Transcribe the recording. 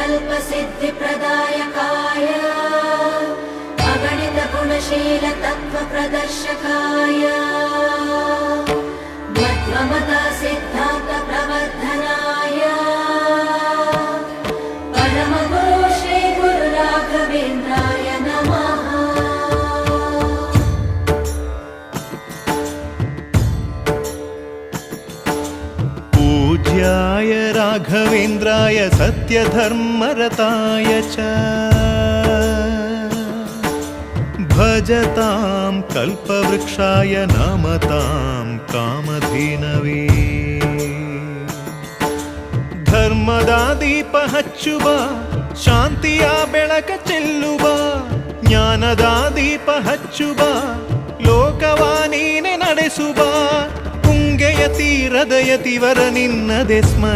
कल्पसिद्धिप्रदायकाय अगणितगुणशीलतत्त्वप्रदर्शकाय मध्वमता सिद्धान्तप्रवर्धनाय परमगुरु श्रीगुरुराघवेन्द्राय नमः। पूज्याय राघवेन्द्राय सत्यधर्मरताय च भजतां कल्पवृक्षाय नमतां कामधेनवे। ಧರ್ಮದ ದೀಪ ಹಚ್ಚುವ ಶಾಂತಿಯ ಬೆಳಕ ಚೆಲ್ಲುವ ಜ್ಞಾನದ ದೀಪ ಹಚ್ಚುವ ಲೋಕವ ನೀನೆ ನಡೆಸುವ ಪುಂಗೆಯ ತೀರದ ಯತಿವರ ನಿನ್ನದೆ ಸ್ಮರಿಸುವ